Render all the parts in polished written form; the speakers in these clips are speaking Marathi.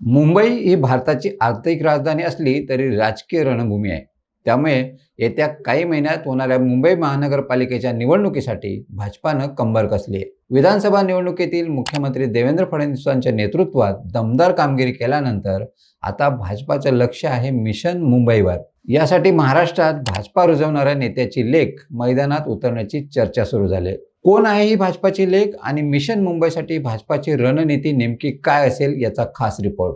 मुंबई ही भारताची आर्थिक राजधानी असली तरी राजकीय रणभूमी आहे. त्यामुळे येत्या काही महिन्यात होणाऱ्या मुंबई महानगरपालिकेच्या निवडणुकीसाठी भाजपानं कंबर कसली आहे. विधानसभा निवडणुकीतील मुख्यमंत्री देवेंद्र फडणवीसांच्या नेतृत्वात दमदार कामगिरी केल्यानंतर आता भाजपाचं लक्ष आहे मिशन मुंबईवर. यासाठी महाराष्ट्रात भाजपा रुजवणाऱ्या नेत्याची लेख मैदानात उतरण्याची चर्चा सुरू झाली आहे. कोण आहे ही भाजपाची लेख आणि मिशन मुंबईसाठी भाजपाची रणनीती नेमकी काय असेल याचा खास रिपोर्ट.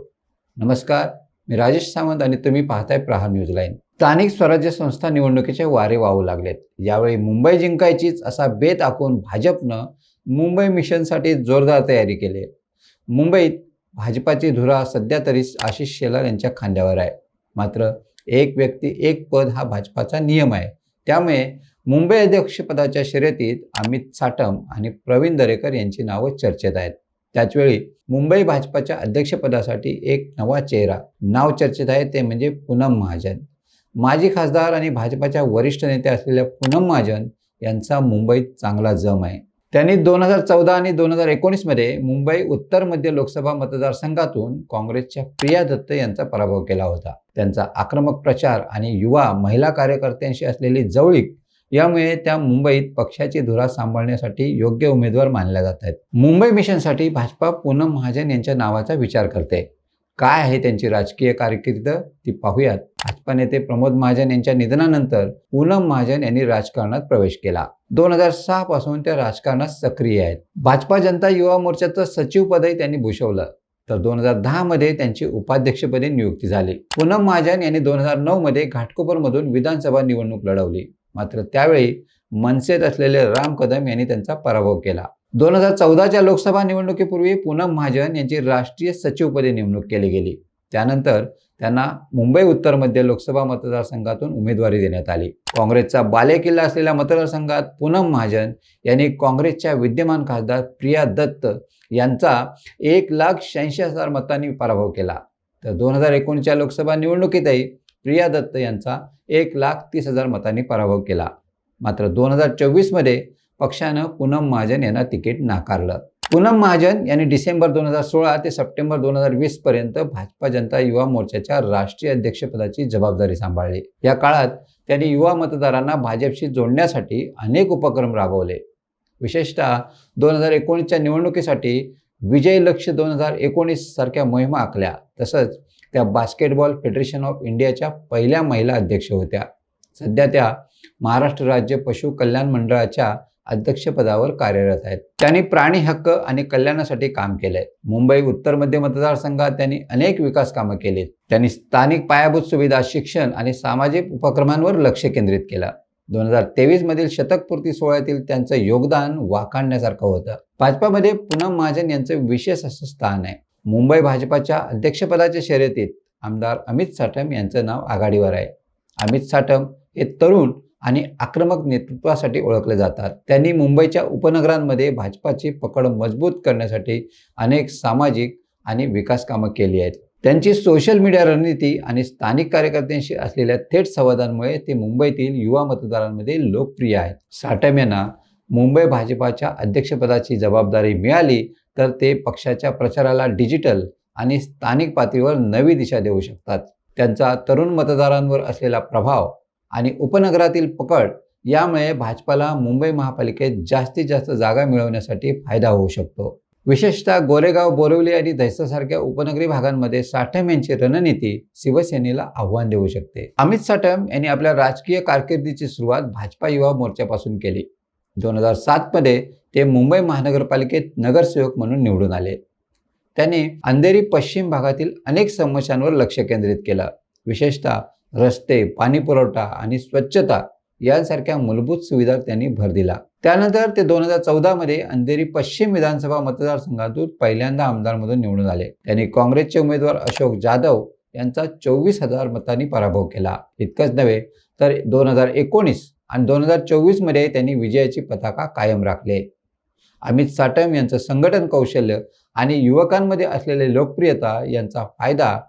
नमस्कार, मी राजेश सावंत आणि तुम्ही पाहताय प्रहार न्यूज लाईन. स्थानिक स्वराज्य संस्था निवडणुकीचे वारे वाहू लागलेत. यावेळी मुंबई जिंकायचीच असा बेत आखून भाजपनं मुंबई मिशनसाठी जोरदार तयारी केली. मुंबईत भाजपाची धुरा सध्या तरी आशिष शेलार यांच्या खांद्यावर आहे. मात्र एक व्यक्ती एक पद हा भाजपाचा नियम आहे. त्यामुळे मुंबई अध्यक्षपदाच्या शर्यतीत अमित साटम आणि प्रवीण दरेकर यांची नावं चर्चेत आहेत. त्याचवेळी मुंबई भाजपाच्या अध्यक्षपदासाठी एक नवा चेहरा नाव चर्चेत आहे, ते म्हणजे पूनम महाजन. माजी खासदार आणि भाजपाच्या वरिष्ठ नेत्या असलेल्या पूनम महाजन यांचा मुंबईत चांगला जम आहे. त्यांनी 2014 आणि 2019 मध्ये मुंबई उत्तर मध्य लोकसभा मतदारसंघातून काँग्रेसच्या प्रिया दत्त यांचा पराभव केला होता. त्यांचा आक्रमक प्रचार आणि युवा महिला कार्यकर्त्यांशी असलेली जवळीक यामुळे त्या मुंबईत पक्षाची धुरा सांभाळण्यासाठी योग्य उमेदवार मानल्या जात आहेत. मुंबई मिशनसाठी भाजपा पूनम महाजन यांच्या नावाचा विचार करते. काय आहे त्यांची राजकीय कारकीर्द ती पाहूयात. भाजपा नेते प्रमोद महाजन यांच्या निधनानंतर पूनम महाजन यांनी राजकारणात प्रवेश केला. 2006 पासून त्या राजकारणात सक्रिय आहेत. भाजपा जनता युवा मोर्चाचं सचिवपदही त्यांनी भूषवलं. तर 2010 मध्ये त्यांची उपाध्यक्षपदी नियुक्ती झाली. पूनम महाजन यांनी 2009 मध्ये घाटकोपरमधून विधानसभा निवडणूक लढवली. मात्र त्यावेळी मनसेत असलेले राम कदम यांनी त्यांचा पराभव केला. 2014च्या लोकसभा निवडणुकीपूर्वी पूनम महाजन यांची राष्ट्रीय सचिवपदी नेमणूक केली गेली. त्यानंतर त्यांना मुंबई उत्तर मध्य लोकसभा मतदारसंघातून उमेदवारी देण्यात आली. काँग्रेसचा बालेकिल्ला असलेल्या मतदारसंघात पूनम महाजन यांनी काँग्रेसच्या विद्यमान खासदार प्रिया दत्त यांचा 1,86,000 मतांनी पराभव केला. तर 2019च्या लोकसभा निवडणुकीतही प्रिया दत्त यांचा 1,30,000 मतांनी पराभव केला. मात्र 2024 मध्ये पक्षानं पूनम महाजन यांना तिकीट नाकारलं. पूनम महाजन यांनी डिसेंबर 2016 ते सप्टेंबर 2020 पर्यंत भाजपा जनता युवा मोर्चाच्या राष्ट्रीय अध्यक्षपदाची जबाबदारी सांभाळली. या काळात त्यांनी युवा मतदारांना भाजपशी जोडण्यासाठी अनेक उपक्रम राबवले. विशेषतः 2019च्या निवडणुकीसाठी विजय लक्ष्य 2019 सारख्या मोहिमा आखल्या. तसंच त्या बास्केटबॉल फेडरेशन ऑफ इंडियाच्या पहिल्या महिला अध्यक्ष होत्या. सध्या त्या महाराष्ट्र राज्य पशु कल्याण मंडळाच्या अध्यक्षपदावर कार्यरत आहेत. त्यांनी प्राणी हक्क आणि कल्याणासाठी काम केलंय. मुंबई उत्तर मध्य मतदारसंघात त्यांनी अनेक विकास कामं केलीत. त्यांनी स्थानिक पायाभूत सुविधा, शिक्षण आणि सामाजिक उपक्रमांवर लक्ष केंद्रित केलं. 2023 मधील शतकपूर्ती सोहळ्यातील त्यांचं योगदान वाखाणण्यासारखं होतं. भाजपामध्ये पूनम महाजन यांचं विशेष असं स्थान आहे. मुंबई भाजपाच्या अध्यक्षपदाच्या शर्यतीत आमदार अमित साटम यांचं नाव आघाडीवर आहे. अमित साटम हे तरुण आणि आक्रमक नेतृत्वासाठी ओळखले जातात. त्यांनी मुंबईच्या उपनगरांमध्ये भाजपाची पकड मजबूत करण्यासाठी अनेक सामाजिक आणि विकास कामं केली आहेत. त्यांची सोशल मीडिया रणनीती आणि स्थानिक कार्यकर्त्यांशी असलेल्या थेट संवादांमुळे ते मुंबईतील युवा मतदारांमध्ये लोकप्रिय आहेत. साटम यांना मुंबई भाजपाच्या अध्यक्षपदाची जबाबदारी मिळाली तर ते पक्षाच्या प्रचाराला डिजिटल आणि स्थानिक पातळीवर नवी दिशा देऊ शकतात. त्यांचा तरुण मतदारांवर असलेला प्रभाव आणि उपनगरातील पकड यामुळे भाजपाला मुंबई महापालिकेत जास्तीत जास्त जागा मिळवण्यासाठी फायदा होऊ शकतो. विशेषतः गोरेगाव, बोरिवली आणि दहिसरसारख्या उपनगरी भागांमध्ये साटम यांची रणनीती शिवसेनेला आव्हान देऊ शकते. अमित साटम यांनी आपल्या राजकीय कारकिर्दीची सुरुवात भाजपा युवा मोर्चापासून केली. 2007 मध्ये ते मुंबई महानगरपालिकेत नगरसेवक म्हणून निवडून आले. त्यांनी अंधेरी पश्चिम भागातील अनेक समस्यांवर लक्ष केंद्रित केलं. विशेषतः रस्ते, पाणीपुरवठा आणि स्वच्छता यांसारख्या मूलभूत सुविधा त्यांनी भर दिला. त्यानंतर ते 2014 मध्ये अंधेरी पश्चिम विधानसभा मतदारसंघातून पहिल्यांदा आमदार म्हणून निवडून आले. त्यांनी काँग्रेसचे उमेदवार अशोक जाधव यांचा 24,000 मतांनी पराभव केला. इतकंच नव्हे तर 2019 आणि 2024 मध्ये त्यांनी विजयाची पताका कायम राखली. अमित साटम यांचं संघटन कौशल्य आणि युवकांमध्ये असलेली लोकप्रियता यांचा फायदा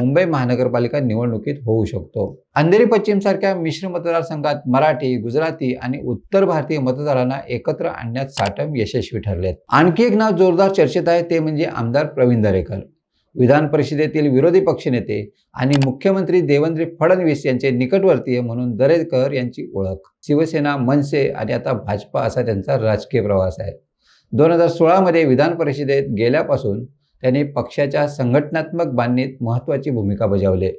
मुंबई महानगरपालिका निवडणुकीत होऊ शकतो. अंधेरी पश्चिम सारख्या मिश्र मतदारसंघात मराठी, गुजराती आणि उत्तर भारतीय मतदारांना एकत्र आणण्यात साटम यशस्वी ठरलेत. आणखी एक नाव जोरदार चर्चेत आहे ते म्हणजे आमदार प्रवीण दरेकर. विधान परिषदेतील विरोधी पक्षनेते आणि मुख्यमंत्री देवेंद्र फडणवीस यांचे निकटवर्तीय म्हणून दरेकर यांची ओळख. शिवसेना, मनसे आणि आता भाजपा असा त्यांचा राजकीय प्रवास आहे. 2016 मध्ये विधान परिषदेत गेल्यापासून त्यांनी पक्षाच्या संघटनात्मक बांधणीत महत्त्वाची भूमिका बजावली.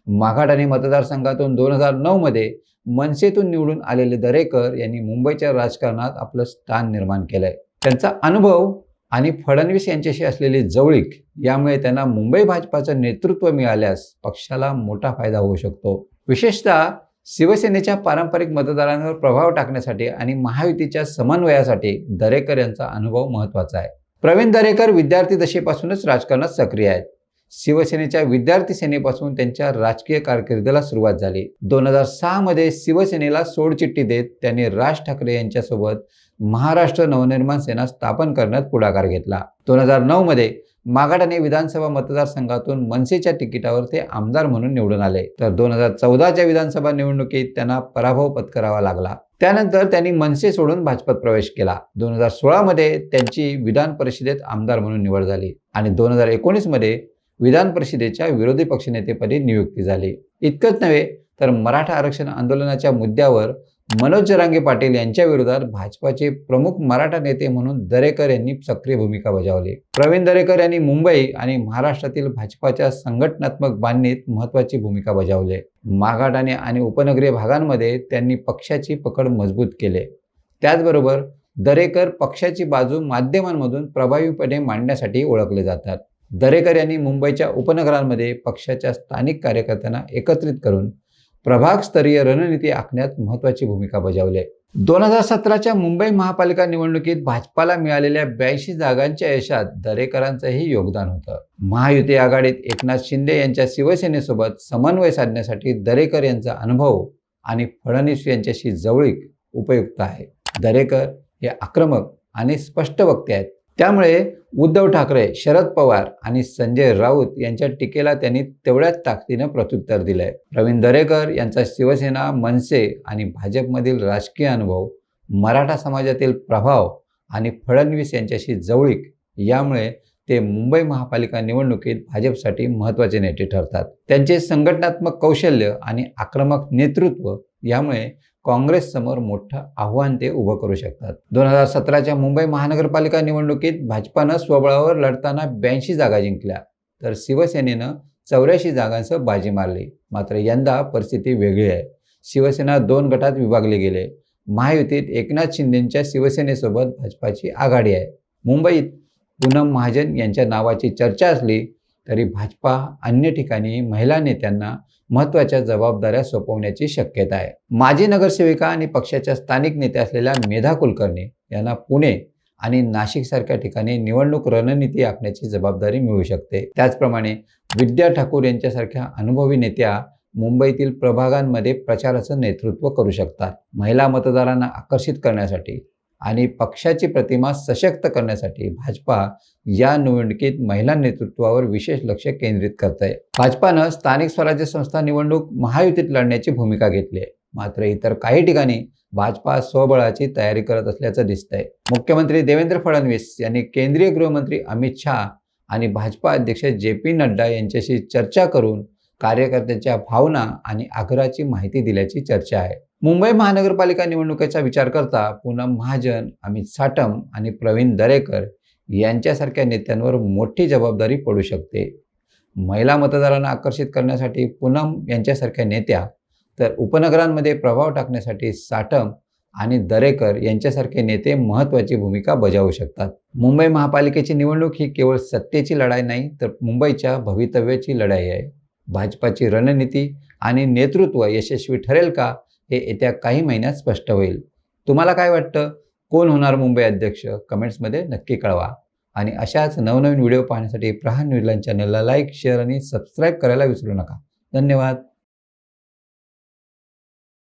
माघाड आणि मतदारसंघातून 2009 मध्ये मनसेतून निवडून आलेले दरेकर यांनी मुंबईच्या राजकारणात आपलं स्थान निर्माण केलंय. त्यांचा अनुभव आणि फडणवीस यांच्याशी असलेली जवळीक यामुळे त्यांना मुंबई भाजपाचं नेतृत्व मिळाल्यास पक्षाला मोठा फायदा होऊ शकतो. विशेषतः शिवसेनेच्या पारंपरिक मतदारांवर प्रभाव टाकण्यासाठी आणि महायुतीच्या समन्वयासाठी दरेकर यांचा अनुभव महत्त्वाचा आहे. प्रवीण दरेकर विद्यार्थी दशेपासूनच राजकारणात सक्रिय आहेत. शिवसेनेच्या विद्यार्थी सेनेपासून त्यांच्या राजकीय कारकिर्दीला सुरुवात झाली. 2006 मध्ये शिवसेनेला सोडचिठ्ठी देत त्यांनी राज ठाकरे यांच्यासोबत महाराष्ट्र नवनिर्माण सेना स्थापन करण्यात पुढाकार घेतला. 2009 मध्ये माघाड आणि विधानसभा मतदारसंघातून मनसेच्या तिकिटावर ते आमदार म्हणून निवडून आले. तर 2014च्या विधानसभा निवडणुकीत त्यांना पराभव पत्करावा लागला. त्यानंतर त्यांनी मनसे सोडून भाजपात प्रवेश केला. 2016 मध्ये त्यांची विधान परिषदेत आमदार म्हणून निवड झाली आणि 2019 मध्ये विधान परिषदेच्या विरोधी पक्षनेतेपदी नियुक्ती झाली. इतकंच नव्हे तर मराठा आरक्षण आंदोलनाच्या मुद्द्यावर मनोज जरांगे पाटील यांच्या विरोधात भाजपाचे प्रमुख मराठा नेते म्हणून दरेकर यांनी सक्रिय भूमिका बजावली. प्रवीण दरेकर यांनी मुंबई आणि महाराष्ट्रातील भाजपाच्या संघटनात्मक बांधणीत महत्त्वाची भूमिका बजावली. माघाड आणि उपनगरीय भागांमध्ये त्यांनी पक्षाची पकड मजबूत केली. त्याचबरोबर दरेकर पक्षाची बाजू माध्यमांमधून प्रभावीपणे मांडण्यासाठी ओळखले जातात. दरेकर यांनी मुंबईच्या उपनगरांमध्ये पक्षाच्या स्थानिक कार्यकर्त्यांना एकत्रित करून प्रभागस्तरीय रणनीती आखण्यात महत्त्वाची भूमिका बजावली. 2017च्या मुंबई महापालिका निवडणुकीत भाजपाला मिळालेल्या 82 जागांच्या यशात दरेकरांचंही योगदान होतं. महायुती आघाडीत एकनाथ शिंदे यांच्या शिवसेनेसोबत समन्वय साधण्यासाठी दरेकर यांचा अनुभव आणि फडणवीस यांच्याशी जवळीक उपयुक्त आहे. दरेकर हे आक्रमक आणि स्पष्ट वक्ते आहेत. त्यामुळे उद्धव ठाकरे, शरद पवार आणि संजय राऊत यांच्या टीकेला त्यांनी तेवढ्याच ताकदीनं प्रत्युत्तर दिलंय. प्रवीण दरेकर यांचा शिवसेना, मनसे आणि भाजपमधील राजकीय अनुभव, मराठा समाजातील प्रभाव आणि फडणवीस यांच्याशी जवळीक यामुळे ते मुंबई महापालिका निवडणुकीत भाजपसाठी महत्त्वाचे नेते ठरतात. त्यांचे संघटनात्मक कौशल्य आणि आक्रमक नेतृत्व यामुळे काँग्रेससमोर मोठं आव्हान ते उभं करू शकतात. 2017च्या मुंबई महानगरपालिका निवडणुकीत भाजपानं स्वबळावर लढताना 82 जागा जिंकल्या, तर शिवसेनेनं 84 जागांसह बाजी मारली. मात्र यंदा परिस्थिती वेगळी आहे. शिवसेना 2 गटात विभागली गेले. महायुतीत एकनाथ शिंदेंच्या शिवसेनेसोबत भाजपाची आघाडी आहे. मुंबईत पूनम महाजन यांच्या नावाची चर्चा असली तरी भाजपा अन्य ठिकाणी महिला नेत्यांना महत्त्वाच्या जबाबदाऱ्या सोपवण्याची शक्यता आहे. माजी नगरसेविका आणि पक्षाच्या स्थानिक नेत्या असलेल्या मेधा कुलकर्णी यांना पुणे आणि नाशिकसारख्या ठिकाणी निवडणूक रणनीती आखण्याची जबाबदारी मिळू शकते. त्याचप्रमाणे विद्या ठाकूर यांच्यासारख्या अनुभवी नेत्या मुंबईतील प्रभागांमध्ये प्रचाराचं नेतृत्व करू शकतात. महिला मतदारांना आकर्षित करण्यासाठी आणि पक्षाची प्रतिमा सशक्त करण्यासाठी भाजपा या निवडणुकीत महिला नेतृत्वावर विशेष लक्ष केंद्रित करत आहे. भाजपानं स्थानिक स्वराज्य संस्था निवडणूक महायुतीत लढण्याची भूमिका घेतली आहे. मात्र इतर काही ठिकाणी भाजपा स्वबळाची तयारी करत असल्याचं दिसतंय. मुख्यमंत्री देवेंद्र फडणवीस यांनी केंद्रीय गृहमंत्री अमित शहा आणि भाजपा अध्यक्ष जे.पी. नड्डा यांच्याशी चर्चा करून कार्यकर्त्यांच्या भावना आणि आग्रहाची माहिती दिल्याची चर्चा आहे. मुंबई महानगरपालिका निवडणुकीचा विचार करता पूनम महाजन, अमित साटम आणि प्रवीण दरेकर यांच्यासारख्या नेत्यांवर मोठी जबाबदारी पडू शकते. महिला मतदारांना आकर्षित करण्यासाठी पूनम यांच्यासारख्या नेत्या, तर उपनगरांमध्ये प्रभाव टाकण्यासाठी साटम आणि दरेकर यांच्यासारखे नेते महत्त्वाची भूमिका बजावू शकतात. मुंबई महापालिकेची निवडणूक ही केवळ सत्तेची लढाई नाही, तर मुंबईच्या भवितव्याची लढाई आहे. भाजपाची रणनीती आणि नेतृत्व यशस्वी ठरेल का हे येत्या काही महिन्यात स्पष्ट होईल. तुम्हाला काय वाटतं? कोण होणार मुंबई अध्यक्ष? कमेंट्समध्ये नक्की कळवा. आणि अशाच नवनवीन व्हिडिओ पाहण्यासाठी प्रहार न्यूझीलँड चॅनलला लाईक, शेअर आणि सबस्क्राईब करायला विसरू नका. धन्यवाद.